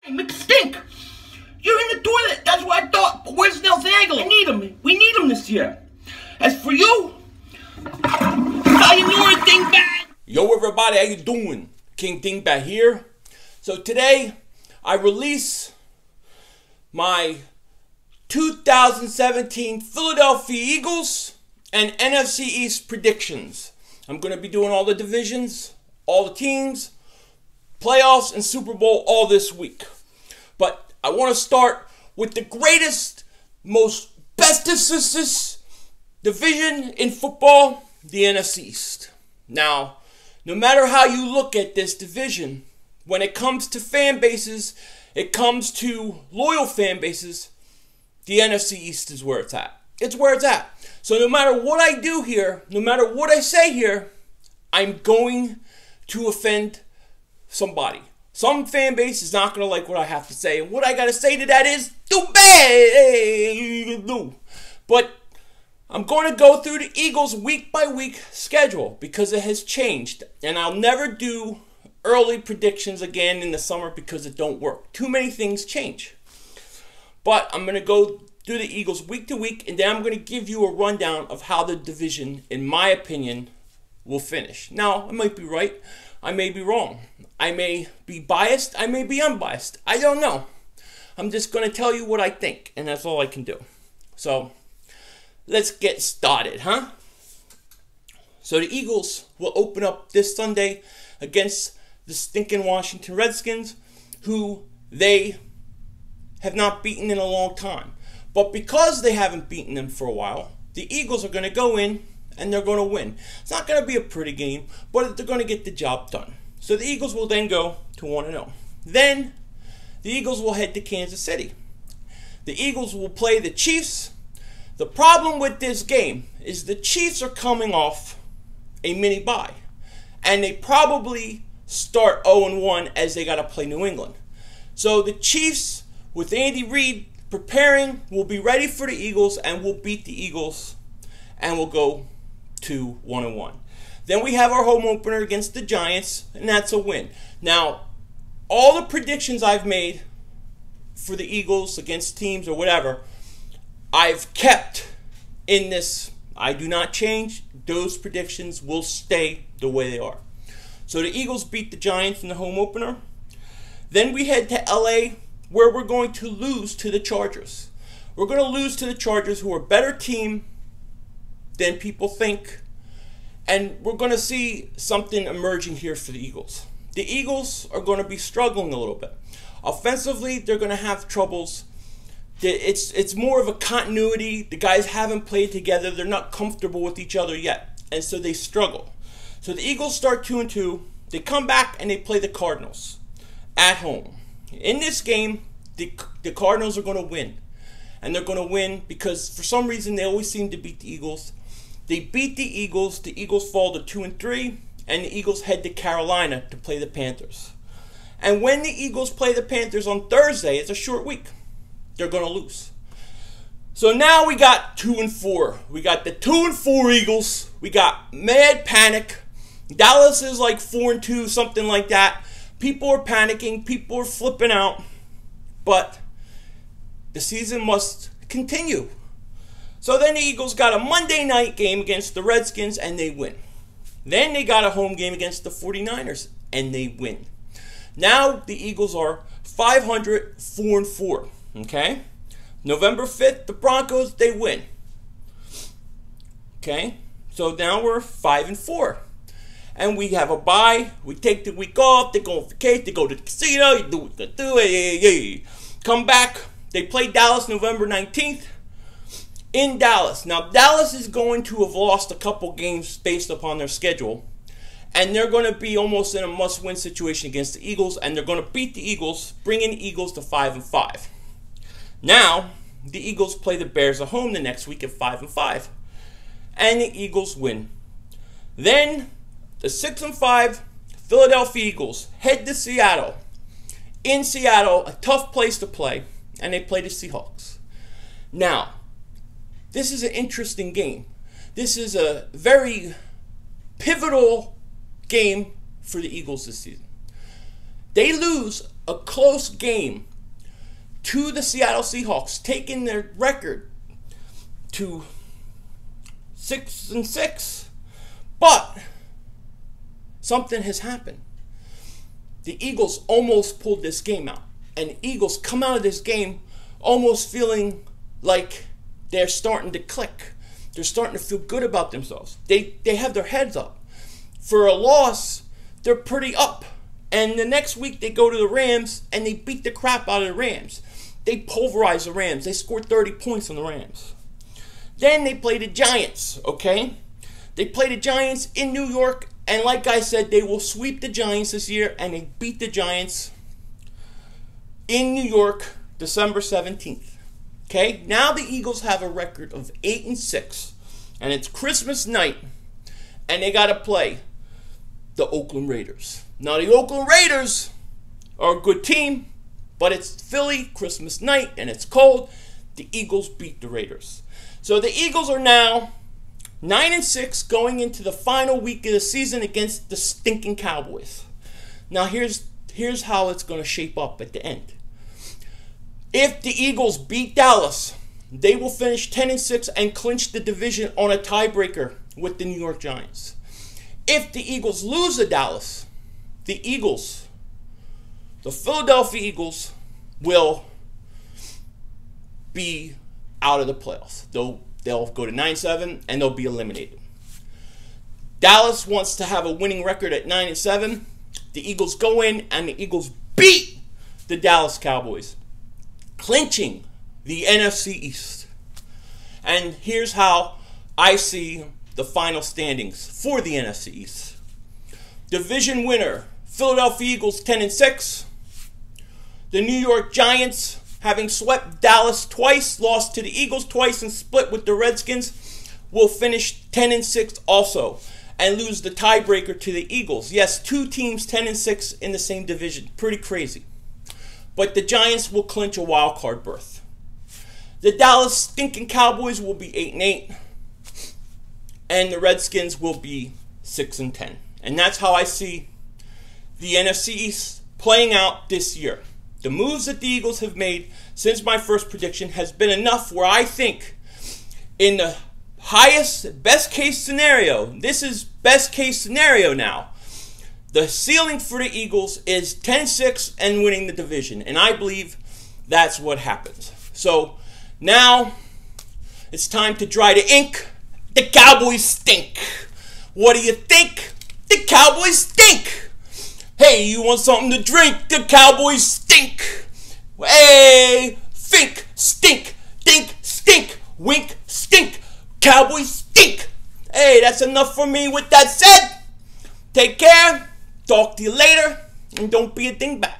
McStink! You're in the toilet. That's what I thought. But where's Nelson Aguilar? I need him. We need him this year. As for you, Sayonara Dingbat. Yo, everybody, how you doing? King Dingbat here. So today, I release my 2017 Philadelphia Eagles and NFC East predictions. I'm going to be doing all the divisions, all the teams, playoffs, and Super Bowl all this week. But I want to start with the greatest, most bestest division in football, the NFC East. Now, no matter how you look at this division, when it comes to fan bases, it comes to loyal fan bases, the NFC East is where it's at. It's where it's at. So no matter what I do here, no matter what I say here, I'm going to offend somebody. Some fan base is not going to like what I have to say. And what I got to say to that is, too bad. But I'm going to go through the Eagles week by week schedule because it has changed. And I'll never do early predictions again in the summer because it don't work. Too many things change. But I'm going to go through the Eagles week to week, and then I'm going to give you a rundown of how the division, in my opinion, will finish. Now, I might be right. I may be wrong. I may be biased. I may be unbiased. I don't know. I'm just going to tell you what I think, and that's all I can do. So, let's get started, huh? So, the Eagles will open up this Sunday against the stinking Washington Redskins, who they have not beaten in a long time. But because they haven't beaten them for a while, the Eagles are going to go in and they're going to win. It's not going to be a pretty game, but they're going to get the job done. So the Eagles will then go to 1-0. Then the Eagles will head to Kansas City. The Eagles will play the Chiefs. The problem with this game is the Chiefs are coming off a mini bye. And they probably start 0-1 as they got to play New England. So the Chiefs, with Andy Reid preparing, will be ready for the Eagles and will beat the Eagles and will go to 1-1. Then we have our home opener against the Giants, and that's a win. Now, all the predictions I've made for the Eagles against teams or whatever, I've kept in this. I do not change. Those predictions will stay the way they are. So the Eagles beat the Giants in the home opener. Then we head to LA, where we're going to lose to the Chargers. We're going to lose to the Chargers, who are a better team than people think. And we're going to see something emerging here for the Eagles. The Eagles are going to be struggling a little bit. Offensively, they're going to have troubles. It's more of a continuity. The guys haven't played together. They're not comfortable with each other yet. And so they struggle. So the Eagles start 2-2. They come back and they play the Cardinals at home. In this game, the Cardinals are going to win. And they're going to win because for some reason they always seem to beat the Eagles. They beat the Eagles fall to 2-3, and the Eagles head to Carolina to play the Panthers. And when the Eagles play the Panthers on Thursday, it's a short week, they're going to lose. So now we got 2-4. We got the 2-4 Eagles. We got mad panic. Dallas is like 4-2, something like that. People are panicking. People are flipping out. But the season must continue. So then the Eagles got a Monday night game against the Redskins, and they win. Then they got a home game against the 49ers, and they win. Now the Eagles are 500, 4-4. Okay? November 5th, the Broncos, they win. Okay? So now we're 5-4. And we have a bye. We take the week off. They go on vacation. They go to the casino. You do what you do. Come back. They play Dallas November 19th in Dallas. Now, Dallas is going to have lost a couple games based upon their schedule. And they're going to be almost in a must-win situation against the Eagles. And they're going to beat the Eagles, bringing the Eagles to 5-5. Now, the Eagles play the Bears at home the next week at 5-5. And the Eagles win. Then the 6-5 Philadelphia Eagles head to Seattle. In Seattle, a tough place to play, and they play the Seahawks. Now, this is an interesting game. This is a very pivotal game for the Eagles this season. They lose a close game to the Seattle Seahawks, taking their record to 6-6. But something has happened. The Eagles almost pulled this game out. And the Eagles come out of this game almost feeling like they're starting to click. They're starting to feel good about themselves. They have their heads up. For a loss, they're pretty up. And the next week they go to the Rams and they beat the crap out of the Rams. They pulverize the Rams. They scored 30 points on the Rams. Then they play the Giants, okay? They play the Giants in New York, and like I said, they will sweep the Giants this year, and they beat the Giants in New York December 17th. Okay? Now the Eagles have a record of 8-6, and it's Christmas night, and they got to play the Oakland Raiders. Now the Oakland Raiders are a good team, but it's Philly, Christmas night, and it's cold. The Eagles beat the Raiders. So the Eagles are now 9-6 going into the final week of the season against the stinking Cowboys. Now here's how it's going to shape up at the end. If the Eagles beat Dallas, they will finish 10-6 and clinch the division on a tiebreaker with the New York Giants. If the Eagles lose to Dallas, the Philadelphia Eagles, will be out of the playoffs. They'll go to 9-7 and they'll be eliminated. Dallas wants to have a winning record at 9-7. The Eagles go in and the Eagles beat the Dallas Cowboys, clinching the NFC East. And here's how I see the final standings for the NFC East. Division winner, Philadelphia Eagles 10-6. The New York Giants, having swept Dallas twice, lost to the Eagles twice, and split with the Redskins, will finish 10-6 also and lose the tiebreaker to the Eagles. Yes, two teams 10-6 in the same division. Pretty crazy. But the Giants will clinch a wild card berth. The Dallas stinking Cowboys will be 8-8, and the Redskins will be 6-10. And that's how I see the NFC East playing out this year. The moves that the Eagles have made since my first prediction has been enough where I think in the best case scenario, this is best case scenario now, the ceiling for the Eagles is 10-6 and winning the division. And I believe that's what happens. So now it's time to dry the ink. The Cowboys stink. What do you think? The Cowboys stink. Hey, you want something to drink? The Cowboys stink. Hey, think, stink, think, stink, wink, stink. Cowboys stink. Hey, that's enough for me. With that said, take care. Talk to you later. And don't be a dingbat.